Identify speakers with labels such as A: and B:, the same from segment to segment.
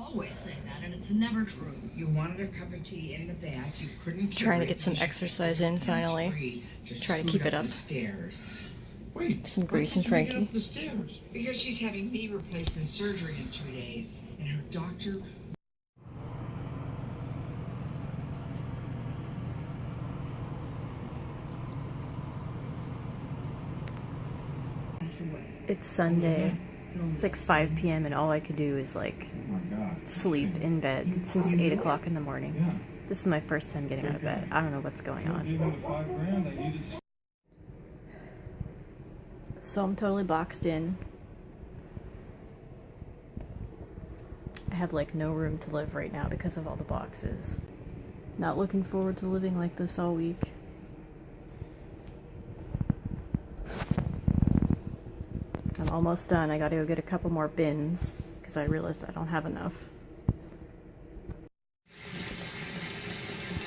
A: always say that, and it's never true. You wanted a cup of tea in the bath. You couldn't.
B: Trying to get some exercise in finally. Try to keep it up.
C: Wait,
B: some Grace and Frankie.
A: Because she's having knee replacement surgery in 2 days, and her doctor.
B: It's Sunday. It's like 5 p.m. and all I could do is like sleep in bed since 8 o'clock in the morning. This is my first time getting out of bed. I don't know what's going on. So I'm totally boxed in. I have like no room to live right now because of all the boxes. Not looking forward to living like this all week. I'm almost done. I gotta go get a couple more bins because I realized I don't have enough.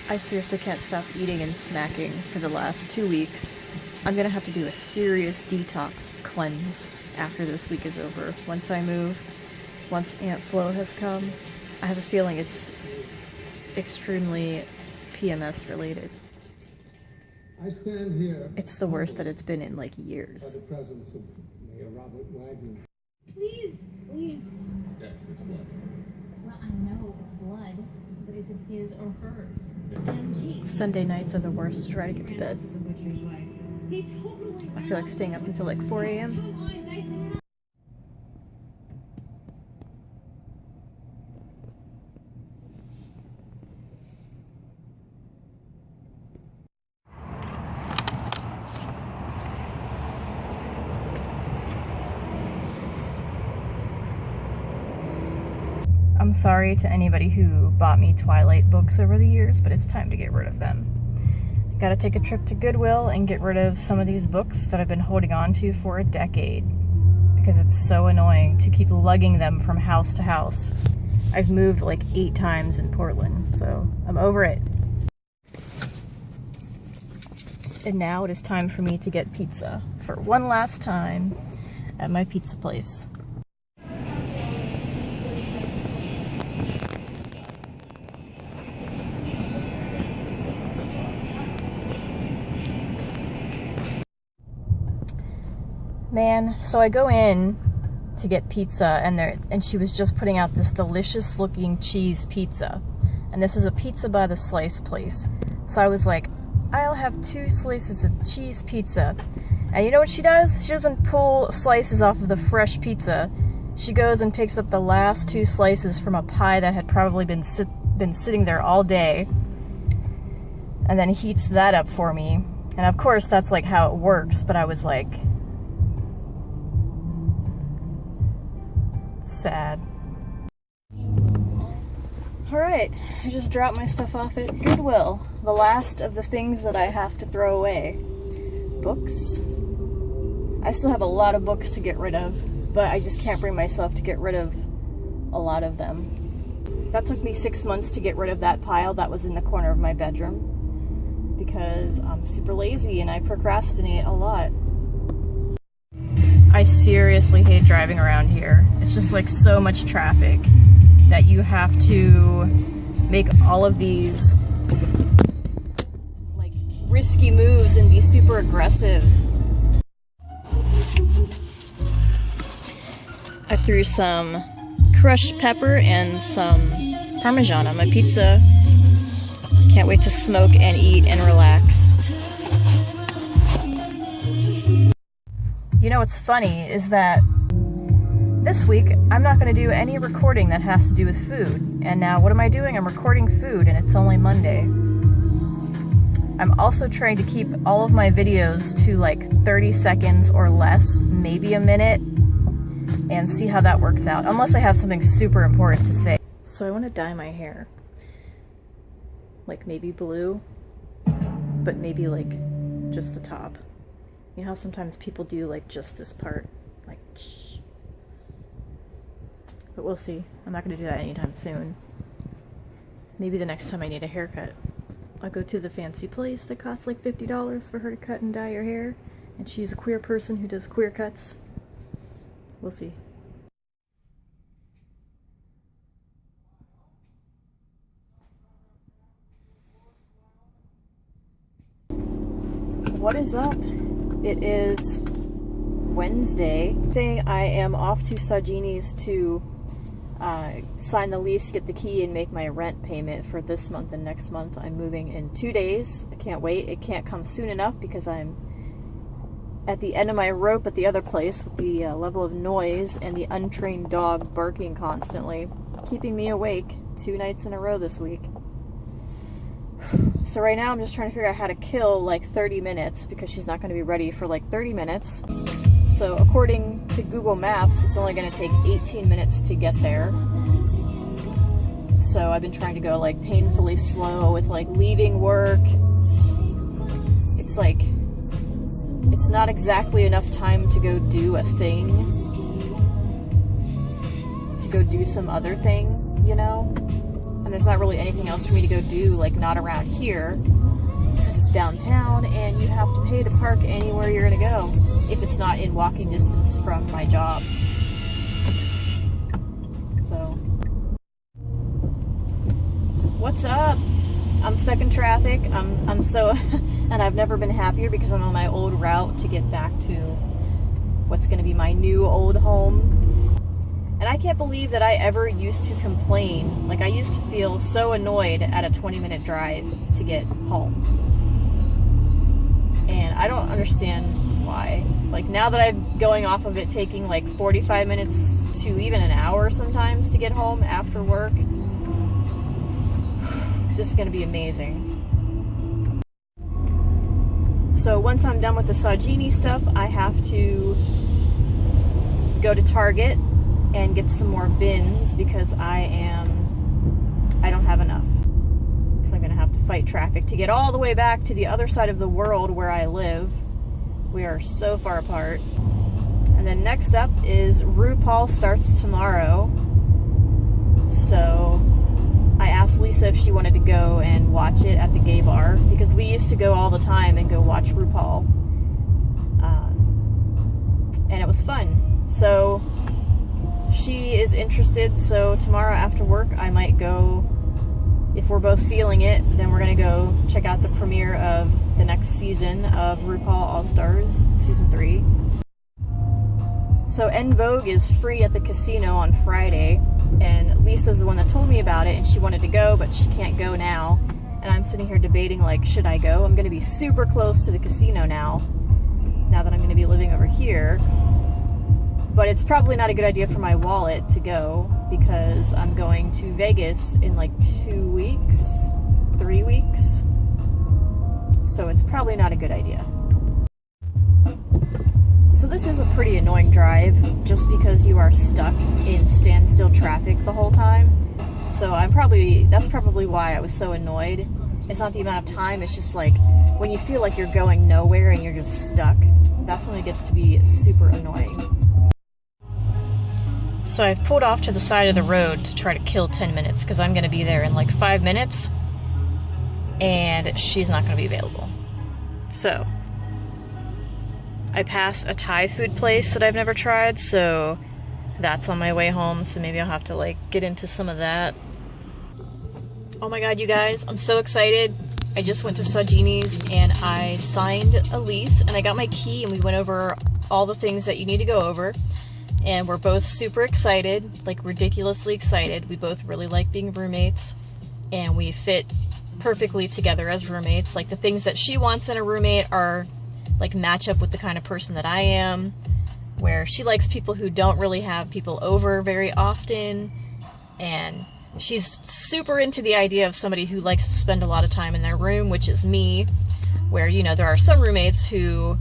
B: I seriously can't stop eating and snacking for the last 2 weeks. I'm gonna have to do a serious detox cleanse after this week is over. Once I move, once Aunt Flo has come, I have a feeling it's extremely PMS related.
D: I stand here.
B: It's the worst that it's been in like years.
D: By the presence of Mayor Robert Wagner.
E: Please, please.
C: Yes, it's blood.
E: Well, I know it's blood, but is it his or hers? MG.
B: Sunday nights are the worst to try to get to bed.
E: He totally.
B: I feel like staying up until like 4 a.m.
E: Come on, Dyson.
B: I'm sorry to anybody who bought me Twilight books over the years, but it's time to get rid of them. Gotta take a trip to Goodwill and get rid of some of these books that I've been holding on to for a decade, because it's so annoying to keep lugging them from house to house. I've moved like 8 times in Portland, so I'm over it. And now it is time for me to get pizza for one last time at my pizza place. Man, so I go in to get pizza and she was just putting out this delicious looking cheese pizza. And this is a pizza by the slice place. So I was like, I'll have 2 slices of cheese pizza. And you know what she does? She doesn't pull slices off of the fresh pizza. She goes and picks up the last 2 slices from a pie that had probably been sitting there all day. And then heats that up for me. And of course that's like how it works, but I was like, sad. Alright, I just dropped my stuff off at Goodwill. The last of the things that I have to throw away. Books. I still have a lot of books to get rid of, but I just can't bring myself to get rid of a lot of them. That took me 6 months to get rid of that pile that was in the corner of my bedroom, because I'm super lazy and I procrastinate a lot. I seriously hate driving around here. It's just like so much traffic that you have to make all of these like risky moves and be super aggressive. I threw some crushed pepper and some Parmesan on my pizza. Can't wait to smoke and eat and relax. You know what's funny is that this week I'm not going to do any recording that has to do with food. And now what am I doing? I'm recording food and it's only Monday. I'm also trying to keep all of my videos to like 30 seconds or less, maybe a minute, and see how that works out. Unless I have something super important to say. So I want to dye my hair. Like maybe blue, but maybe like just the top. You know how sometimes people do like just this part, like shh. But we'll see. I'm not going to do that anytime soon. Maybe the next time I need a haircut, I'll go to the fancy place that costs like $50 for her to cut and dye your hair, and she's a queer person who does queer cuts. We'll see. What is up? It is Wednesday. Today I am off to Sagini's to sign the lease, get the key, and make my rent payment for this month and next month. I'm moving in 2 days. I can't wait. It can't come soon enough because I'm at the end of my rope at the other place with the level of noise and the untrained dog barking constantly, keeping me awake 2 nights in a row this week. So right now I'm just trying to figure out how to kill like 30 minutes because she's not going to be ready for like 30 minutes. So according to Google Maps, it's only going to take 18 minutes to get there. So I've been trying to go like painfully slow with like leaving work. It's like, it's not exactly enough time to go do a thing, to go do some other thing, you know? And there's not really anything else for me to go do, like not around here, because it's downtown and you have to pay to park anywhere you're gonna go, if it's not in walking distance from my job. So, what's up? I'm stuck in traffic. I'm so, and I've never been happier because I'm on my old route to get back to what's gonna be my new old home. And I can't believe that I ever used to complain. Like, I used to feel so annoyed at a 20-minute drive to get home. And I don't understand why. Like, now that I'm going off of it taking like 45 minutes to even an hour sometimes to get home after work, this is gonna be amazing. So once I'm done with the Sagini stuff, I have to go to Target and get some more bins because I don't have enough. Because I'm gonna have to fight traffic to get all the way back to the other side of the world where I live. We are so far apart. And then next up is RuPaul starts tomorrow. So I asked Lisa if she wanted to go and watch it at the gay bar because we used to go all the time and go watch RuPaul. And it was fun. So she is interested, so tomorrow after work I might go, if we're both feeling it, then we're gonna go check out the premiere of the next season of RuPaul All-Stars, season 3. So En Vogue is free at the casino on Friday, and Lisa's the one that told me about it, and she wanted to go, but she can't go now. And I'm sitting here debating, like, should I go? I'm gonna be super close to the casino now that I'm gonna be living over here. But it's probably not a good idea for my wallet to go because I'm going to Vegas in like 2 weeks, 3 weeks. So it's probably not a good idea. So this is a pretty annoying drive just because you are stuck in standstill traffic the whole time. So that's probably why I was so annoyed. It's not the amount of time, it's just like when you feel like you're going nowhere and you're just stuck, that's when it gets to be super annoying. So I've pulled off to the side of the road to try to kill 10 minutes because I'm going to be there in like 5 minutes and she's not going to be available. So I pass a Thai food place that I've never tried, so that's on my way home, so maybe I'll have to like get into some of that. Oh my god, you guys, I'm so excited. I just went to Sagini's and I signed a lease and I got my key and we went over all the things that you need to go over. And we're both super excited, like ridiculously excited. We both really like being roommates and we fit perfectly together as roommates. Like the things that she wants in a roommate are like match up with the kind of person that I am, where she likes people who don't really have people over very often. And she's super into the idea of somebody who likes to spend a lot of time in their room, which is me, where, you know, there are some roommates who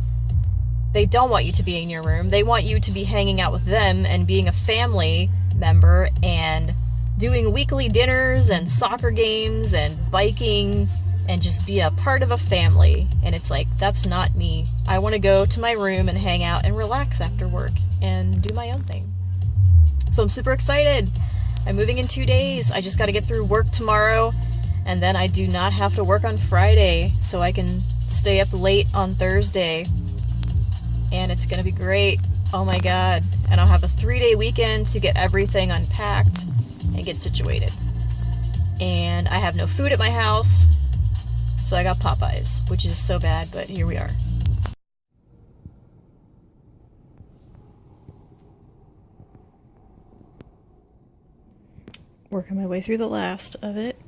B: they don't want you to be in your room. They want you to be hanging out with them and being a family member and doing weekly dinners and soccer games and biking and just be a part of a family. And it's like, that's not me. I want to go to my room and hang out and relax after work and do my own thing. So I'm super excited. I'm moving in 2 days. I just got to get through work tomorrow and then I do not have to work on Friday, so I can stay up late on Thursday. And it's gonna be great. Oh my god. And I'll have a 3-day weekend to get everything unpacked and get situated. And I have no food at my house, so I got Popeyes, which is so bad, but here we are. Working my way through the last of it.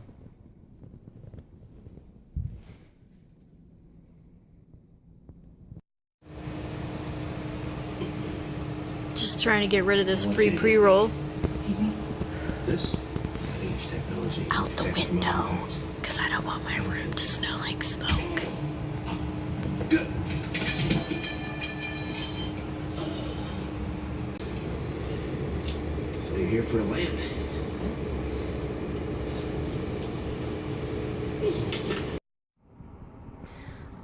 B: Just trying to get rid of this free pre-roll.
C: This age technology
B: Out the window, because I don't want my room to smell like smoke.
C: They're here for a lamp.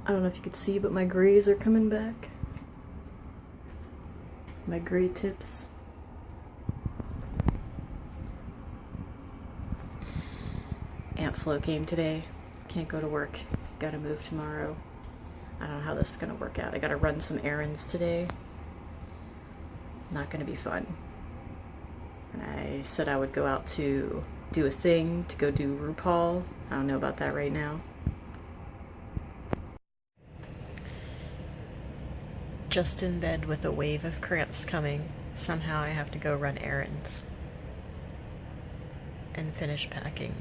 B: I don't know if you could see, but my grays are coming back. My gray tips. Aunt Flo came today. Can't go to work. Gotta move tomorrow. I don't know how this is gonna work out. I gotta run some errands today. Not gonna be fun. And I said I would go out to do a thing, to go do RuPaul. I don't know about that right now. Just in bed with a wave of cramps coming. Somehow I have to go run errands. And finish packing.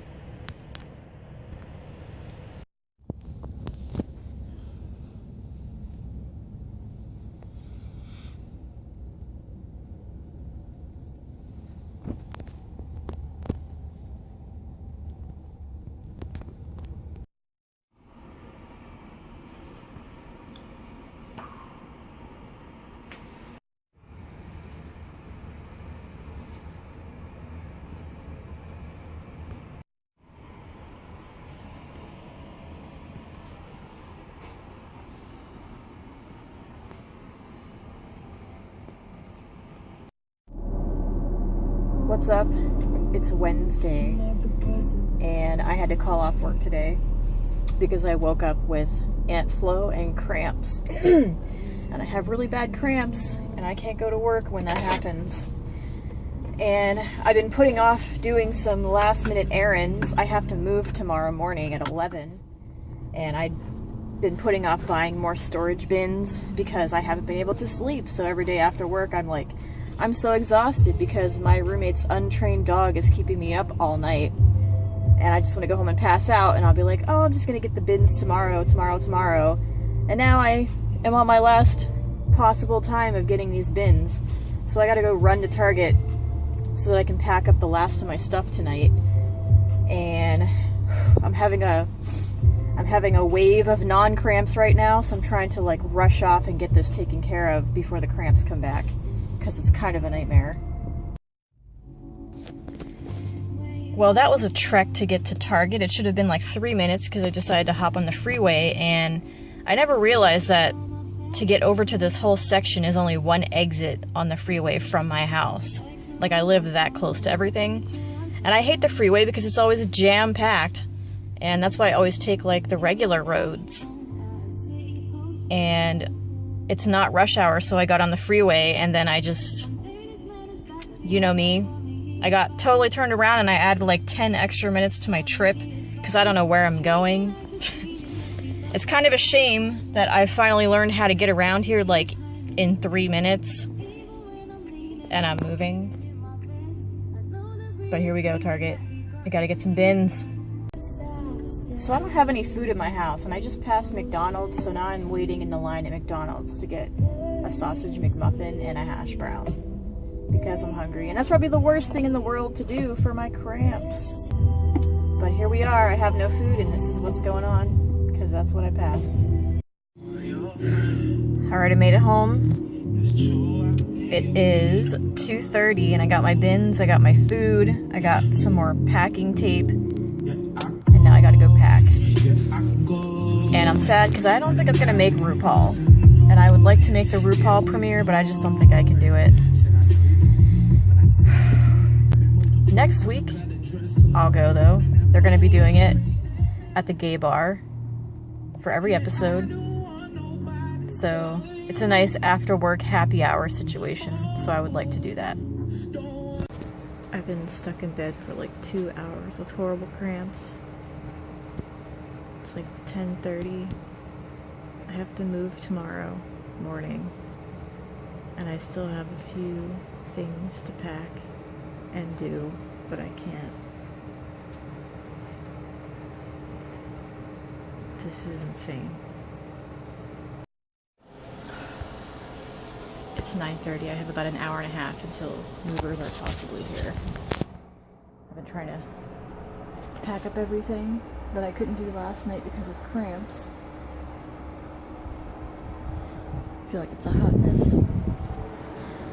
B: What's up? It's Wednesday, and I had to call off work today because I woke up with Aunt Flo and cramps. And I have really bad cramps, and I can't go to work when that happens. And I've been putting off doing some last-minute errands. I have to move tomorrow morning at 11, and I've been putting off buying more storage bins because I haven't been able to sleep. So every day after work, I'm so exhausted because my roommate's untrained dog is keeping me up all night. And I just want to go home and pass out, and I'll be like, oh, I'm just going to get the bins tomorrow. And now I am on my last possible time of getting these bins. So I got to go run to Target so that I can pack up the last of my stuff tonight. And I'm having a wave of non-cramps right now, so I'm trying to like rush off and get this taken care of before the cramps come back, because it's kind of a nightmare. Well, that was a trek to get to Target. It should have been like 3 minutes because I decided to hop on the freeway, and I never realized that to get over to this whole section is only one exit on the freeway from my house. Like, I live that close to everything. And I hate the freeway because it's always jam-packed. And that's why I always take like the regular roads. And it's not rush hour, so I got on the freeway, and then I just, you know me, I got totally turned around and I added like 10 extra minutes to my trip because I don't know where I'm going. It's kind of a shame that I finally learned how to get around here like in 3 minutes and I'm moving. But here we go, Target. I gotta get some bins. So I don't have any food in my house, and I just passed McDonald's, so now I'm waiting in the line at McDonald's to get a sausage McMuffin and a hash brown because I'm hungry. And that's probably the worst thing in the world to do for my cramps. But here we are. I have no food, and this is what's going on because that's what I passed. Alright, I made it home. It is 2:30, and I got my bins, I got my food, I got some more packing tape. Now I gotta go pack. And I'm sad because I don't think I'm gonna make RuPaul. And I would like to make the RuPaul premiere, but I just don't think I can do it. Next week, I'll go though. They're gonna be doing it at the gay bar for every episode. So it's a nice after work happy hour situation. So I would like to do that. I've been stuck in bed for like 2 hours with horrible cramps. It's like 10:30. I have to move tomorrow morning, and I still have a few things to pack and do, but I can't This is insane. It's 9:30. I have about an hour and a half until movers are possibly here. I've been trying to pack up everything that I couldn't do last night because of cramps. I feel like it's a hot mess.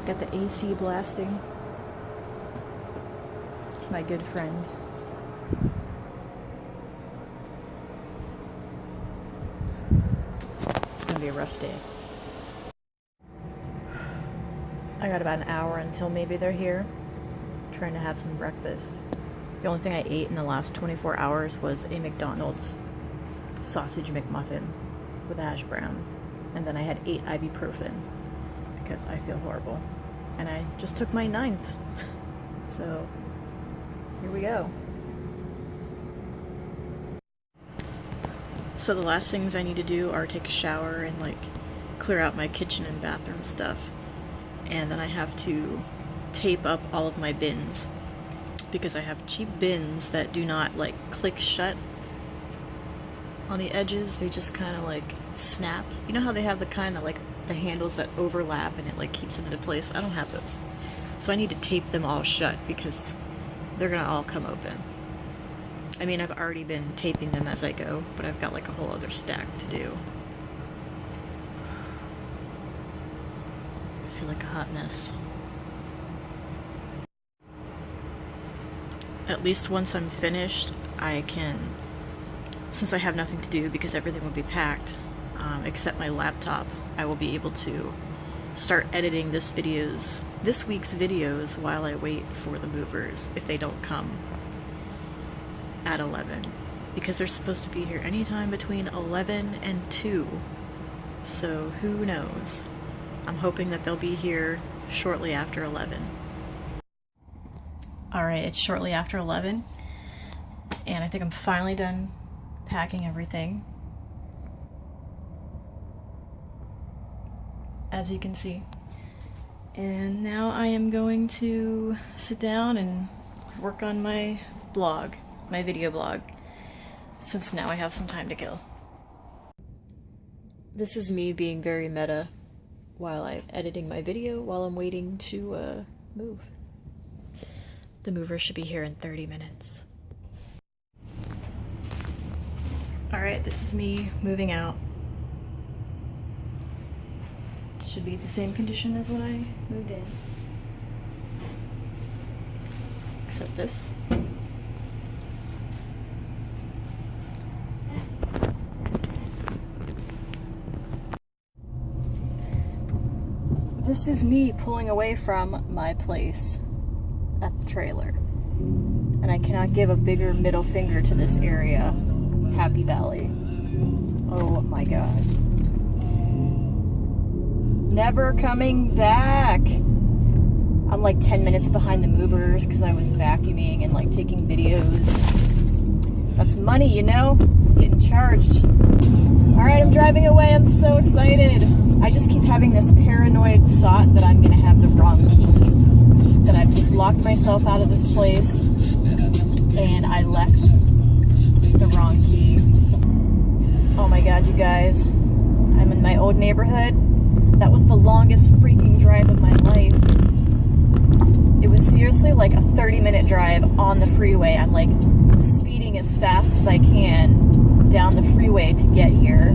B: Got the AC blasting. My good friend. It's gonna be a rough day. I got about an hour until maybe they're here. I'm trying to have some breakfast. The only thing I ate in the last 24 hours was a McDonald's sausage McMuffin with hash brown. And then I had 8 ibuprofen because I feel horrible. And I just took my 9th. So, here we go. So the last things I need to do are take a shower and like clear out my kitchen and bathroom stuff. And then I have to tape up all of my bins because I have cheap bins that do not like click shut on the edges. They just kind of like snap. You know how they have the kind of like the handles that overlap and it like keeps it into place? I don't have those. So I need to tape them all shut because they're gonna all come open. I mean, I've already been taping them as I go, but I've got like a whole other stack to do. I feel like a hot mess. At least once I'm finished, I can, since I have nothing to do because everything will be packed, except my laptop, I will be able to start editing this week's videos while I wait for the movers if they don't come at 11, because they're supposed to be here anytime between 11 and 2, so who knows. I'm hoping that they'll be here shortly after 11. Alright, it's shortly after 11, and I think I'm finally done packing everything. As you can see. And now I am going to sit down and work on my blog, my video blog, since now I have some time to kill. This is me being very meta while I'm editing my video while I'm waiting to move. The mover should be here in 30 minutes. Alright, this is me moving out. Should be the same condition as when I moved in. Except this. This is me pulling away from my place at the trailer. And I cannot give a bigger middle finger to this area. Happy Valley. Oh my god. Never coming back! I'm like 10 minutes behind the movers because I was vacuuming and like taking videos. That's money, you know? Getting charged. Alright, I'm driving away. I'm so excited. I just keep having this paranoid thought that I'm gonna have the wrong key. That I've just locked myself out of this place and I left the wrong key. Oh my god, you guys. I'm in my old neighborhood. That was the longest freaking drive of my life. It was seriously like a 30-minute drive on the freeway. I'm like speeding as fast as I can down the freeway to get here.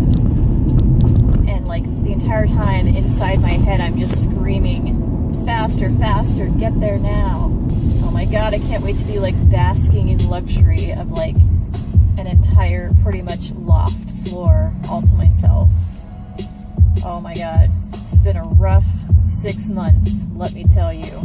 B: And like the entire time inside my head I'm just screaming, faster, faster, get there now. Oh my god, I can't wait to be like basking in luxury of like an entire pretty much loft floor all to myself. Oh my god, it's been a rough 6 months, let me tell you.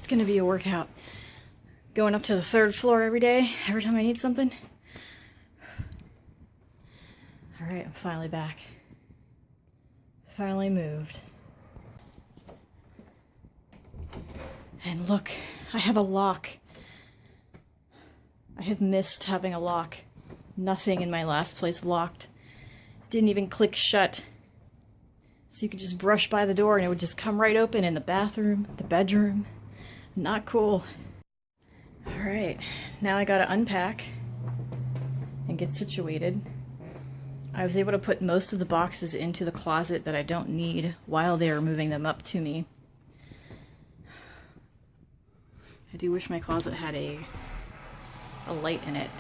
B: It's gonna be a workout. Going up to the 3rd floor every day, every time I need something. Alright, I'm finally back. Finally moved. And look, I have a lock. I have missed having a lock. Nothing in my last place locked. Didn't even click shut. So you could just brush by the door and it would just come right open in the bathroom, the bedroom. Not cool. Alright, now I gotta unpack and get situated. I was able to put most of the boxes into the closet that I don't need while they were moving them up to me. I do wish my closet had a light in it.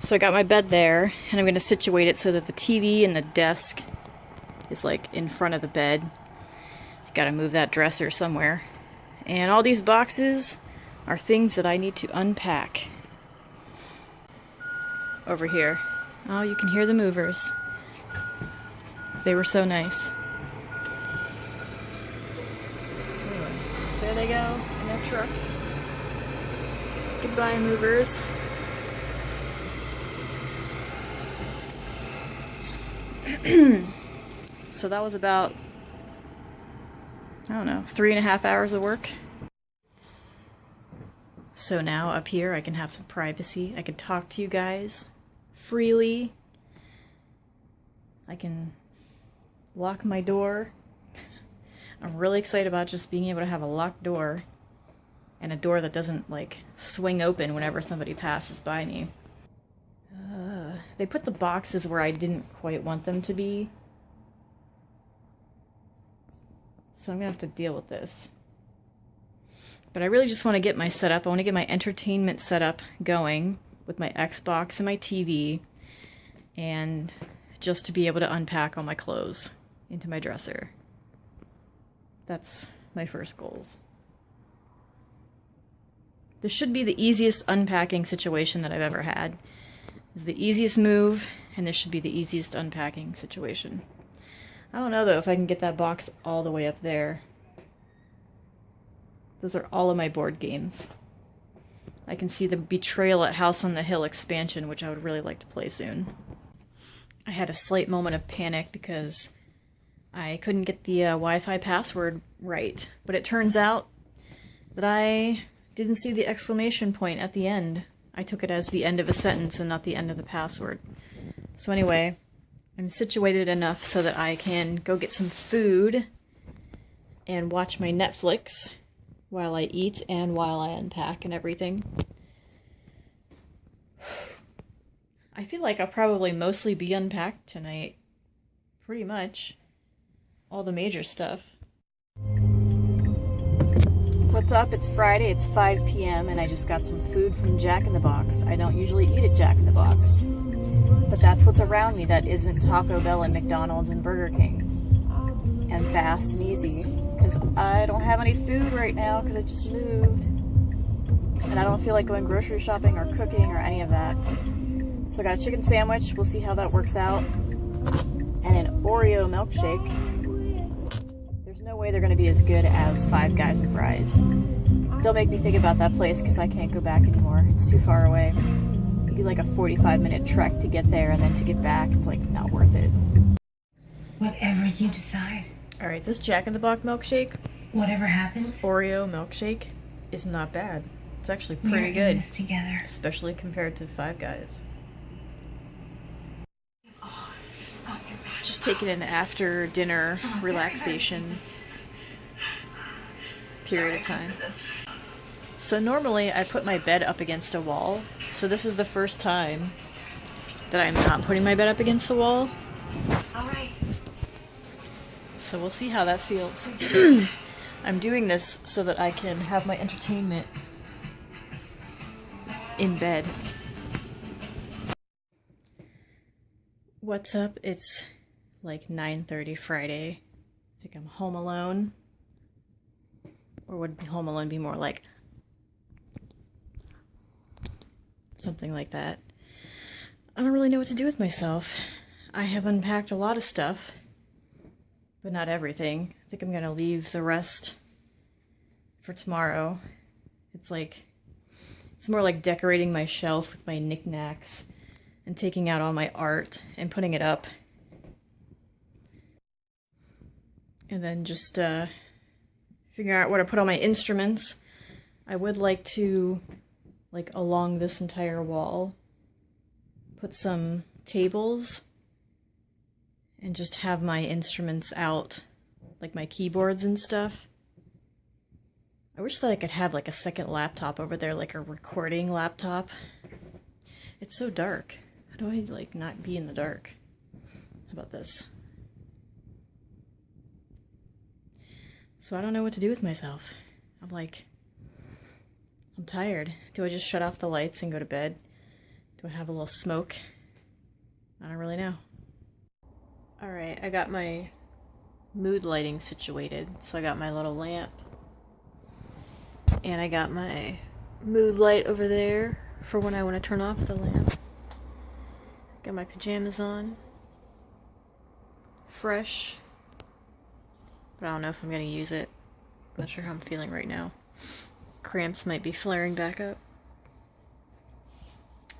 B: So I got my bed there, and I'm going to situate it so that the TV and the desk is like in front of the bed. I gotta move that dresser somewhere. And all these boxes are things that I need to unpack. Over here. Oh, you can hear the movers. They were so nice. There they go in their truck. Goodbye, movers. So that was about, I don't know, 3.5 hours of work. So now up here I can have some privacy. I can talk to you guys freely. I can lock my door. I'm really excited about just being able to have a locked door and a door that doesn't like swing open whenever somebody passes by me. They put the boxes where I didn't quite want them to be. So I'm gonna have to deal with this. But I really just want to get my setup. I want to get my entertainment setup going with my Xbox and my TV, and just to be able to unpack all my clothes into my dresser. That's my first goals. This should be the easiest unpacking situation that I've ever had. It's the easiest move, and this should be the easiest unpacking situation. I don't know though if I can get that box all the way up there. Those are all of my board games. I can see the Betrayal at House on the Hill expansion, which I would really like to play soon. I had a slight moment of panic because I couldn't get the Wi-Fi password right, but it turns out that I didn't see the exclamation point at the end. I took it as the end of a sentence and not the end of the password. So anyway, I'm situated enough so that I can go get some food and watch my Netflix while I eat and while I unpack and everything. I feel like I'll probably mostly be unpacked tonight. Pretty much. All the major stuff. What's up? It's Friday, it's 5 p.m. and I just got some food from Jack in the Box. I don't usually eat at Jack in the Box, but that's what's around me that isn't Taco Bell and McDonald's and Burger King. And fast and easy, because I don't have any food right now because I just moved. And I don't feel like going grocery shopping or cooking or any of that. So I got a chicken sandwich, we'll see how that works out, and an Oreo milkshake. There's no way they're going to be as good as Five Guys and Fries. Don't make me think about that place because I can't go back anymore. It's too far away. It'd be like a 45-minute trek to get there, and then to get back, it's like not worth it.
F: Whatever you decide.
B: Alright, this Jack in the Box milkshake,
F: Whatever happens,
B: Oreo milkshake, is not bad. It's actually
F: we are
B: pretty
F: in
B: good,
F: this together.
B: especially compared to Five Guys. Just taking an after dinner relaxation period of time. So normally I put my bed up against a wall, so this is the first time that I'm not putting my bed up against the wall.
F: Alright.
B: So we'll see how that feels. I'm doing this so that I can have my entertainment in bed. What's up? It's like 9:30 Friday. I think I'm home alone. Or would home alone be more like something like that? I don't really know what to do with myself. I have unpacked a lot of stuff, but not everything. I think I'm gonna leave the rest for tomorrow. It's more like decorating my shelf with my knickknacks and taking out all my art and putting it up. And then just figure out where to put all my instruments. I would like to, like along this entire wall, put some tables and just have my instruments out, like my keyboards and stuff. I wish that I could have like a second laptop over there, like a recording laptop. It's so dark. How do I like not be in the dark? How about this? So I don't know what to do with myself. I'm tired. Do I just shut off the lights and go to bed? Do I have a little smoke? I don't really know. Alright, I got my mood lighting situated. So I got my little lamp. And I got my mood light over there for when I want to turn off the lamp. Got my pajamas on. Fresh. But I don't know if I'm going to use it. I'm not sure how I'm feeling right now. Cramps might be flaring back up.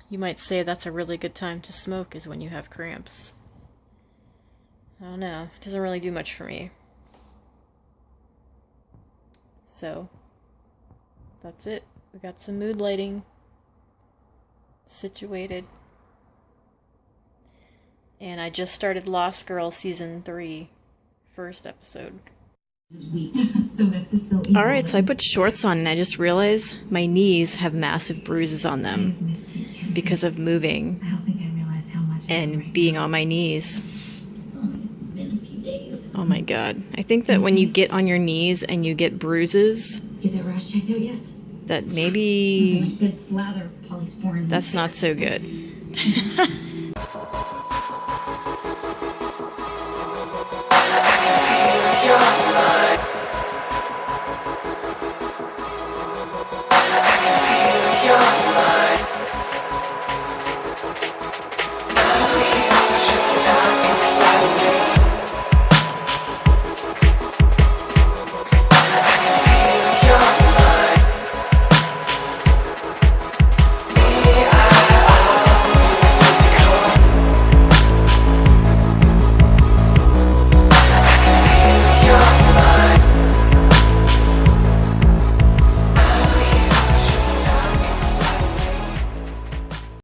B: You might say that's a really good time to smoke is when you have cramps. I don't know. It doesn't really do much for me. So, that's it. We got some mood lighting situated. And I just started Lost Girl Season 3, first episode. Alright, so I put shorts on and I just realized my knees have massive bruises on them because of moving and being on my knees. Oh my god. I think that when you get on your knees and you get bruises, that maybe that's not so good.